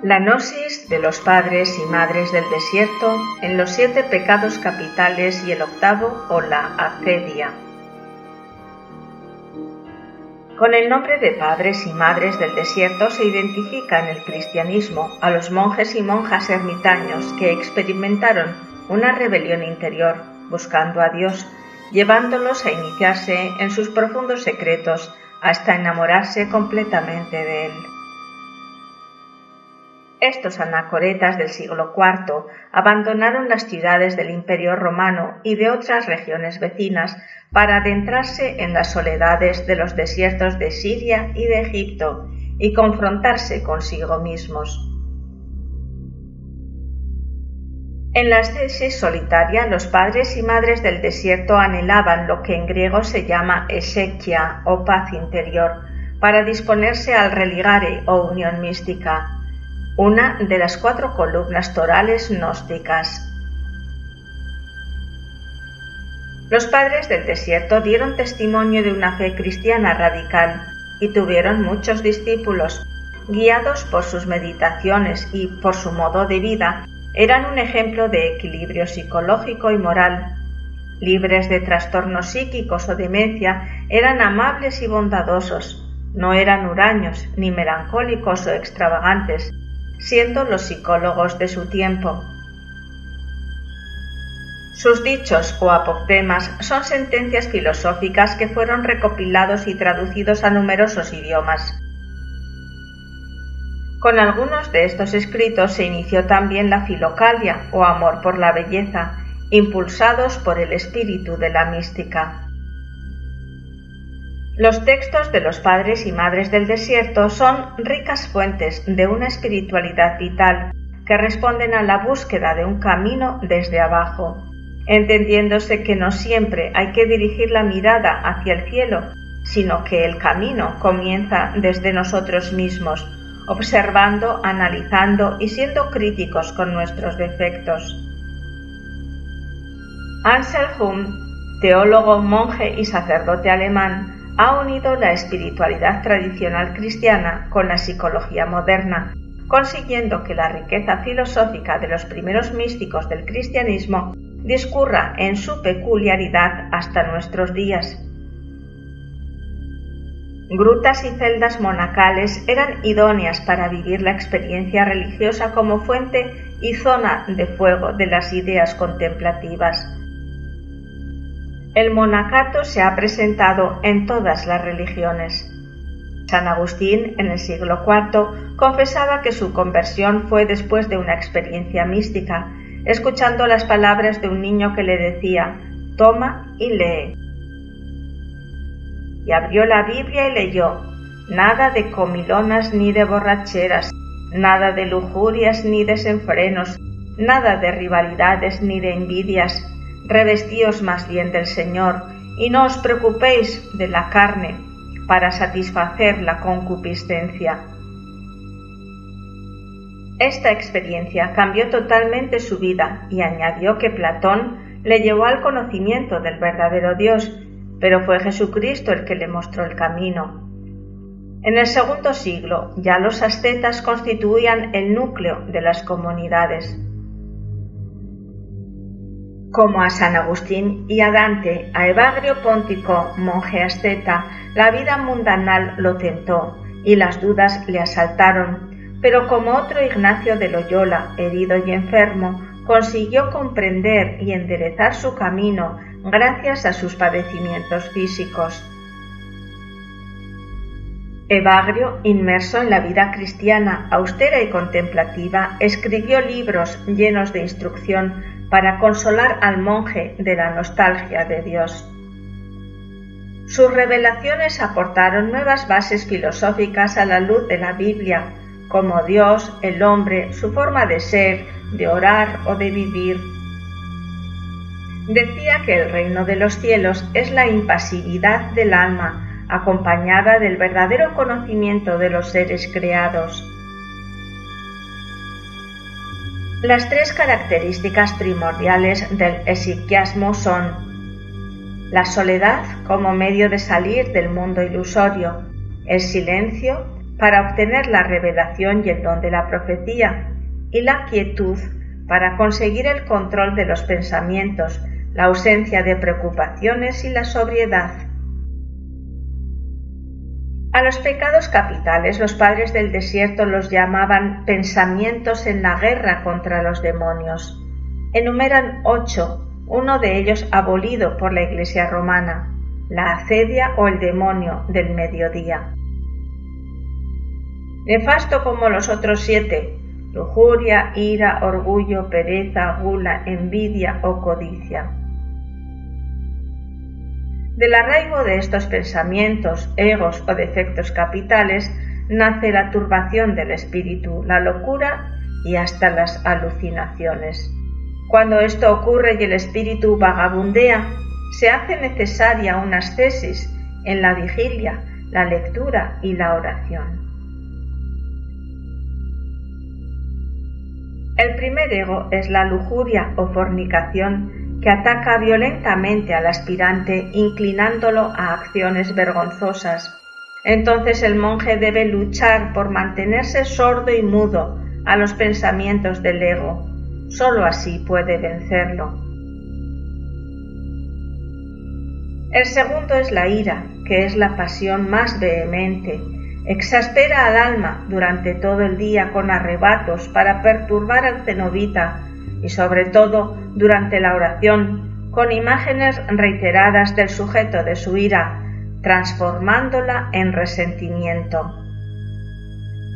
La gnosis de los padres y madres del desierto en los 7 pecados capitales y el 8º o la acedia. Con el nombre de padres y madres del desierto se identifica en el cristianismo a los monjes y monjas ermitaños que experimentaron una rebelión interior buscando a Dios, llevándolos a iniciarse en sus profundos secretos hasta enamorarse completamente de Él. Estos anacoretas del siglo IV abandonaron las ciudades del Imperio Romano y de otras regiones vecinas para adentrarse en las soledades de los desiertos de Siria y de Egipto y confrontarse consigo mismos. En la ascesis solitaria, los padres y madres del desierto anhelaban lo que en griego se llama exequia o paz interior, para disponerse al religare o unión mística, una de las 4 columnas torales gnósticas. Los padres del desierto dieron testimonio de una fe cristiana radical y tuvieron muchos discípulos. Guiados por sus meditaciones y por su modo de vida, eran un ejemplo de equilibrio psicológico y moral. Libres de trastornos psíquicos o demencia, eran amables y bondadosos. No eran huraños, ni melancólicos o extravagantes, siendo los psicólogos de su tiempo. Sus dichos o apoptemas son sentencias filosóficas que fueron recopilados y traducidos a numerosos idiomas. Con algunos de estos escritos se inició también la filocalia o amor por la belleza, impulsados por el espíritu de la mística. Los textos de los padres y madres del desierto son ricas fuentes de una espiritualidad vital que responden a la búsqueda de un camino desde abajo, entendiéndose que no siempre hay que dirigir la mirada hacia el cielo, sino que el camino comienza desde nosotros mismos, observando, analizando y siendo críticos con nuestros defectos. Anselm, teólogo, monje y sacerdote alemán, ha unido la espiritualidad tradicional cristiana con la psicología moderna, consiguiendo que la riqueza filosófica de los primeros místicos del cristianismo discurra en su peculiaridad hasta nuestros días. Grutas y celdas monacales eran idóneas para vivir la experiencia religiosa como fuente y zona de fuego de las ideas contemplativas. El monacato se ha presentado en todas las religiones. San Agustín, en el siglo IV, confesaba que su conversión fue después de una experiencia mística, escuchando las palabras de un niño que le decía: «Toma y lee». Y abrió la Biblia y leyó: «Nada de comilonas ni de borracheras, nada de lujurias ni desenfrenos, nada de rivalidades ni de envidias. Revestíos más bien del Señor, y no os preocupéis de la carne, para satisfacer la concupiscencia». Esta experiencia cambió totalmente su vida y añadió que Platón le llevó al conocimiento del verdadero Dios, pero fue Jesucristo el que le mostró el camino. En el segundo siglo ya los ascetas constituían el núcleo de las comunidades. Como a San Agustín y a Dante, a Evagrio Póntico, monje asceta, la vida mundanal lo tentó y las dudas le asaltaron, pero como otro Ignacio de Loyola, herido y enfermo, consiguió comprender y enderezar su camino gracias a sus padecimientos físicos. Evagrio, inmerso en la vida cristiana austera y contemplativa, escribió libros llenos de instrucción para consolar al monje de la nostalgia de Dios. Sus revelaciones aportaron nuevas bases filosóficas a la luz de la Biblia, como Dios, el hombre, su forma de ser, de orar o de vivir. Decía que el reino de los cielos es la impasividad del alma, acompañada del verdadero conocimiento de los seres creados. Las 3 características primordiales del exiquiasmo son: la soledad como medio de salir del mundo ilusorio, el silencio para obtener la revelación y el don de la profecía, y la quietud para conseguir el control de los pensamientos, la ausencia de preocupaciones y la sobriedad. A los pecados capitales los padres del desierto los llamaban pensamientos en la guerra contra los demonios. Enumeran 8, uno de ellos abolido por la Iglesia romana, la acedia o el demonio del mediodía. Nefasto como los otros 7, lujuria, ira, orgullo, pereza, gula, envidia o codicia. Del arraigo de estos pensamientos, egos o defectos capitales nace la turbación del espíritu, la locura y hasta las alucinaciones. Cuando esto ocurre y el espíritu vagabundea, se hace necesaria una ascesis en la vigilia, la lectura y la oración. El primer ego es la lujuria o fornicación que ataca violentamente al aspirante inclinándolo a acciones vergonzosas. Entonces el monje debe luchar por mantenerse sordo y mudo a los pensamientos del ego. Solo así puede vencerlo. El segundo es la ira, que es la pasión más vehemente. Exaspera al alma durante todo el día con arrebatos para perturbar al cenobita y sobre todo durante la oración con imágenes reiteradas del sujeto de su ira, transformándola en resentimiento.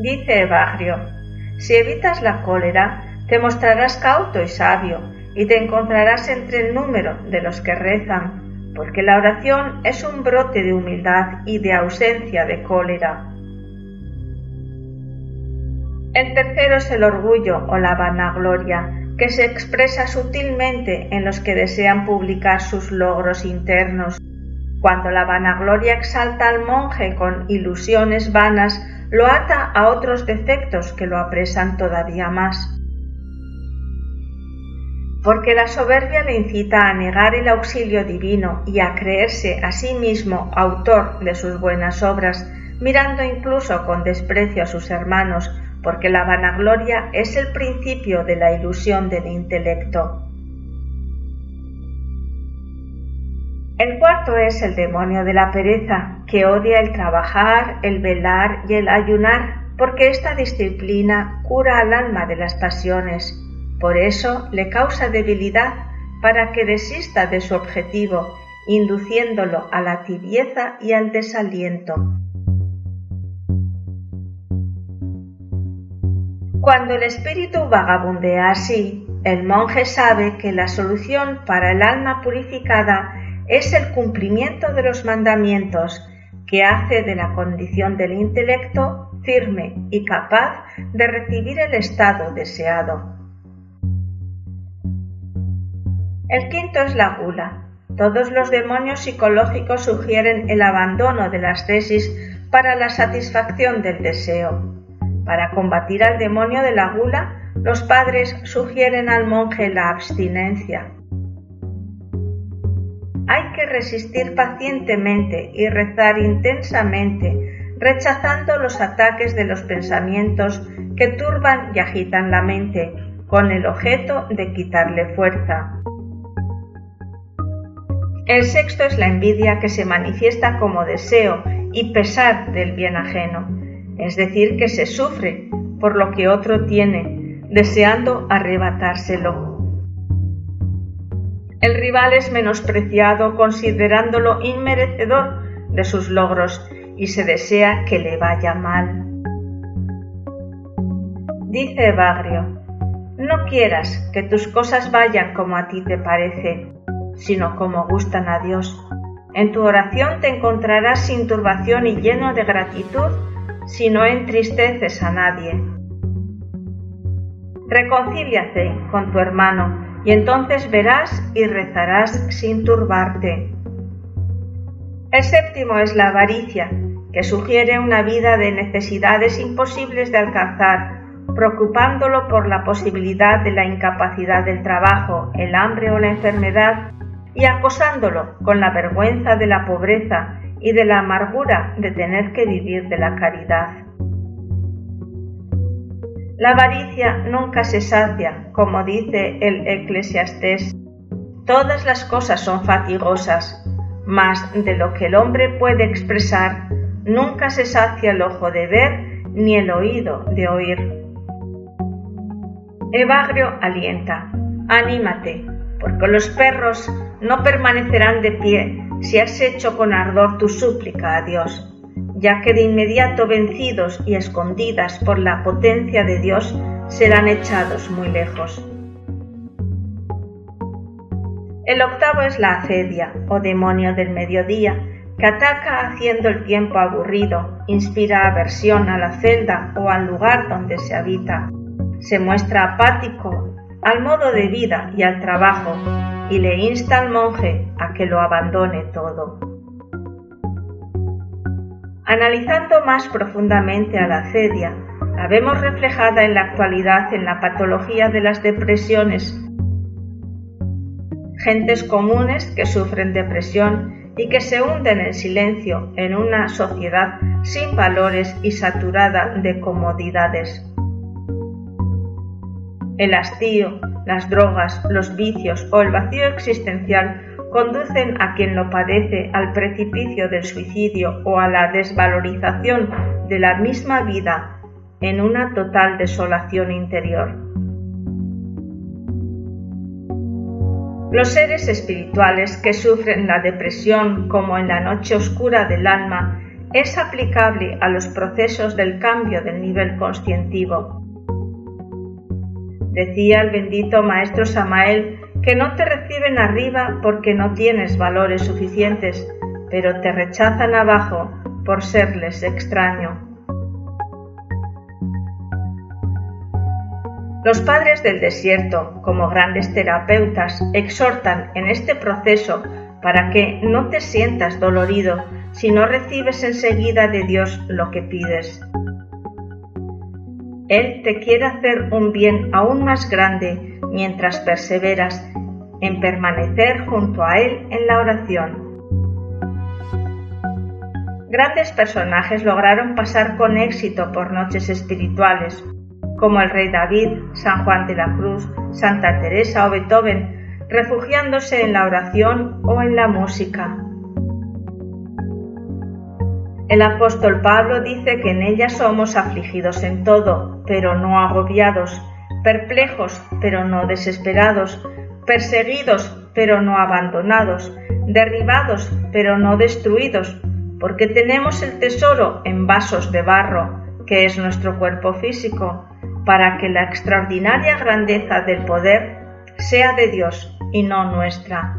Dice Evagrio: si evitas la cólera, te mostrarás cauto y sabio y te encontrarás entre el número de los que rezan, porque la oración es un brote de humildad y de ausencia de cólera. El tercero es el orgullo o la vanagloria, que se expresa sutilmente en los que desean publicar sus logros internos. Cuando la vanagloria exalta al monje con ilusiones vanas, lo ata a otros defectos que lo apresan todavía más. Porque la soberbia le incita a negar el auxilio divino y a creerse a sí mismo autor de sus buenas obras, mirando incluso con desprecio a sus hermanos, porque la vanagloria es el principio de la ilusión del intelecto. El cuarto es el demonio de la pereza, que odia el trabajar, el velar y el ayunar, porque esta disciplina cura al alma de las pasiones. Por eso le causa debilidad para que desista de su objetivo, induciéndolo a la tibieza y al desaliento. Cuando el espíritu vagabundea así, el monje sabe que la solución para el alma purificada es el cumplimiento de los mandamientos, que hace de la condición del intelecto firme y capaz de recibir el estado deseado. El quinto es la gula. Todos los demonios psicológicos sugieren el abandono de las tesis para la satisfacción del deseo. Para combatir al demonio de la gula, los padres sugieren al monje la abstinencia. Hay que resistir pacientemente y rezar intensamente, rechazando los ataques de los pensamientos que turban y agitan la mente, con el objeto de quitarle fuerza. El sexto es la envidia, que se manifiesta como deseo y pesar del bien ajeno, es decir, que se sufre por lo que otro tiene, deseando arrebatárselo. El rival es menospreciado considerándolo inmerecedor de sus logros y se desea que le vaya mal. Dice Evagrio: no quieras que tus cosas vayan como a ti te parece, sino como gustan a Dios. En tu oración te encontrarás sin turbación y lleno de gratitud, si no entristeces a nadie. Reconcíliate con tu hermano, y entonces verás y rezarás sin turbarte. El séptimo es la avaricia, que sugiere una vida de necesidades imposibles de alcanzar, preocupándolo por la posibilidad de la incapacidad del trabajo, el hambre o la enfermedad, y acosándolo con la vergüenza de la pobreza y de la amargura de tener que vivir de la caridad. La avaricia nunca se sacia, como dice el Eclesiastés. Todas las cosas son fatigosas, mas de lo que el hombre puede expresar, nunca se sacia el ojo de ver ni el oído de oír. Evagrio alienta: anímate, porque los perros no permanecerán de pie si has hecho con ardor tu súplica a Dios, ya que de inmediato vencidos y escondidas por la potencia de Dios serán echados muy lejos. El octavo es la acedia, o demonio del mediodía, que ataca haciendo el tiempo aburrido, inspira aversión a la celda o al lugar donde se habita, se muestra apático al modo de vida y al trabajo, y le insta al monje a que lo abandone todo. Analizando más profundamente a la acedia, la vemos reflejada en la actualidad en la patología de las depresiones. Gentes comunes que sufren depresión y que se hunden en silencio en una sociedad sin valores y saturada de comodidades. El hastío, las drogas, los vicios o el vacío existencial conducen a quien lo padece al precipicio del suicidio o a la desvalorización de la misma vida en una total desolación interior. Los seres espirituales que sufren la depresión como en la noche oscura del alma es aplicable a los procesos del cambio del nivel conscientivo. Decía el bendito maestro Samael que no te reciben arriba porque no tienes valores suficientes, pero te rechazan abajo por serles extraño. Los padres del desierto, como grandes terapeutas, exhortan en este proceso para que no te sientas dolorido si no recibes enseguida de Dios lo que pides. Él te quiere hacer un bien aún más grande mientras perseveras en permanecer junto a Él en la oración. Grandes personajes lograron pasar con éxito por noches espirituales, como el rey David, San Juan de la Cruz, Santa Teresa o Beethoven, refugiándose en la oración o en la música. El apóstol Pablo dice que en ella somos afligidos en todo, pero no agobiados, perplejos, pero no desesperados, perseguidos, pero no abandonados, derribados, pero no destruidos, porque tenemos el tesoro en vasos de barro, que es nuestro cuerpo físico, para que la extraordinaria grandeza del poder sea de Dios y no nuestra.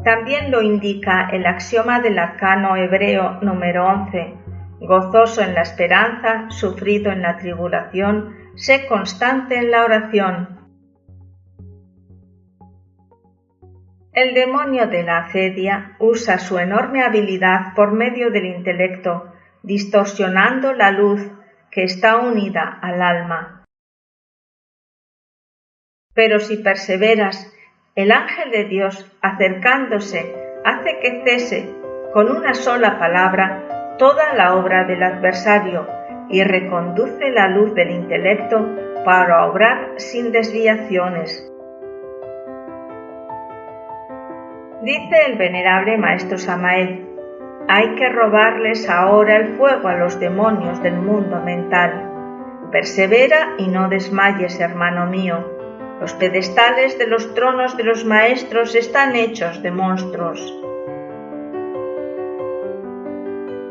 También lo indica el axioma del arcano hebreo número 11, gozoso en la esperanza, sufrido en la tribulación, sé constante en la oración. El demonio de la acedia usa su enorme habilidad por medio del intelecto, distorsionando la luz que está unida al alma. Pero si perseveras, el ángel de Dios, acercándose, hace que cese con una sola palabra toda la obra del adversario y reconduce la luz del intelecto para obrar sin desviaciones. Dice el venerable maestro Samael: hay que robarles ahora el fuego a los demonios del mundo mental. Persevera y no desmayes, hermano mío. Los pedestales de los tronos de los maestros están hechos de monstruos.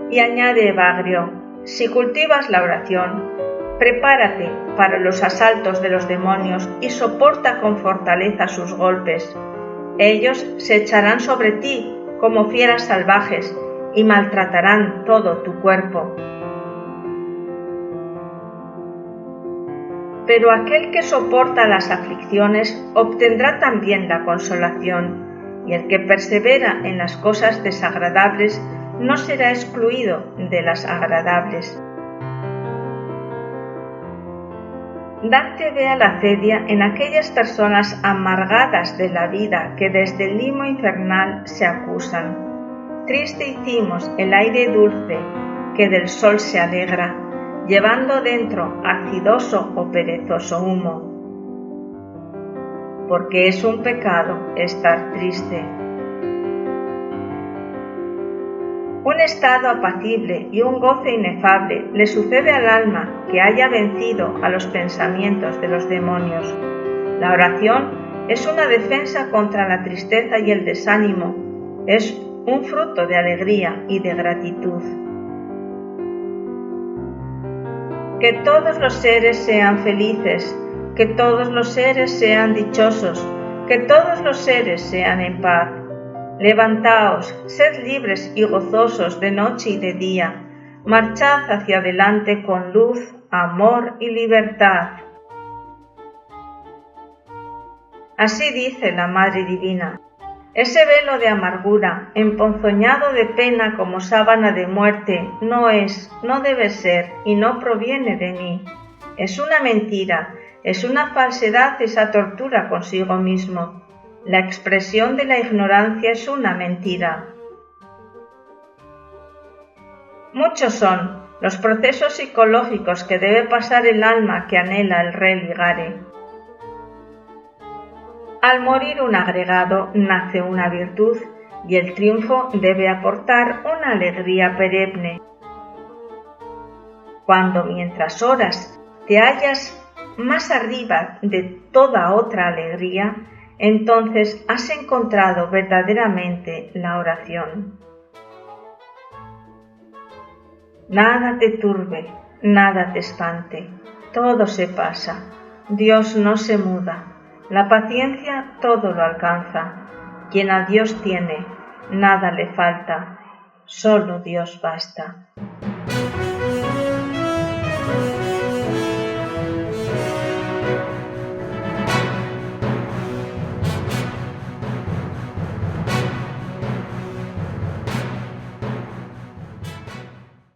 Y añade Evagrio: si cultivas la oración, prepárate para los asaltos de los demonios y soporta con fortaleza sus golpes. Ellos se echarán sobre ti como fieras salvajes y maltratarán todo tu cuerpo. Pero aquel que soporta las aflicciones obtendrá también la consolación, y el que persevera en las cosas desagradables no será excluido de las agradables. Dante ve a la acedia en aquellas personas amargadas de la vida que desde el limo infernal se acusan. Triste hicimos el aire dulce que del sol se alegra, llevando dentro acidoso o perezoso humo. Porque es un pecado estar triste. Un estado apacible y un goce inefable le sucede al alma que haya vencido a los pensamientos de los demonios. La oración es una defensa contra la tristeza y el desánimo, es un fruto de alegría y de gratitud. Que todos los seres sean felices, que todos los seres sean dichosos, que todos los seres sean en paz. Levantaos, sed libres y gozosos de noche y de día, marchad hacia adelante con luz, amor y libertad. Así dice la Madre Divina. Ese velo de amargura, emponzoñado de pena como sábana de muerte, no es, no debe ser y no proviene de mí. Es una mentira, es una falsedad esa tortura consigo mismo. La expresión de la ignorancia es una mentira. Muchos son los procesos psicológicos que debe pasar el alma que anhela el religare. Al morir un agregado nace una virtud y el triunfo debe aportar una alegría perenne. Cuando mientras oras te hallas más arriba de toda otra alegría, entonces has encontrado verdaderamente la oración. Nada te turbe, nada te espante, todo se pasa, Dios no se muda, la paciencia todo lo alcanza, quien a Dios tiene, nada le falta, solo Dios basta.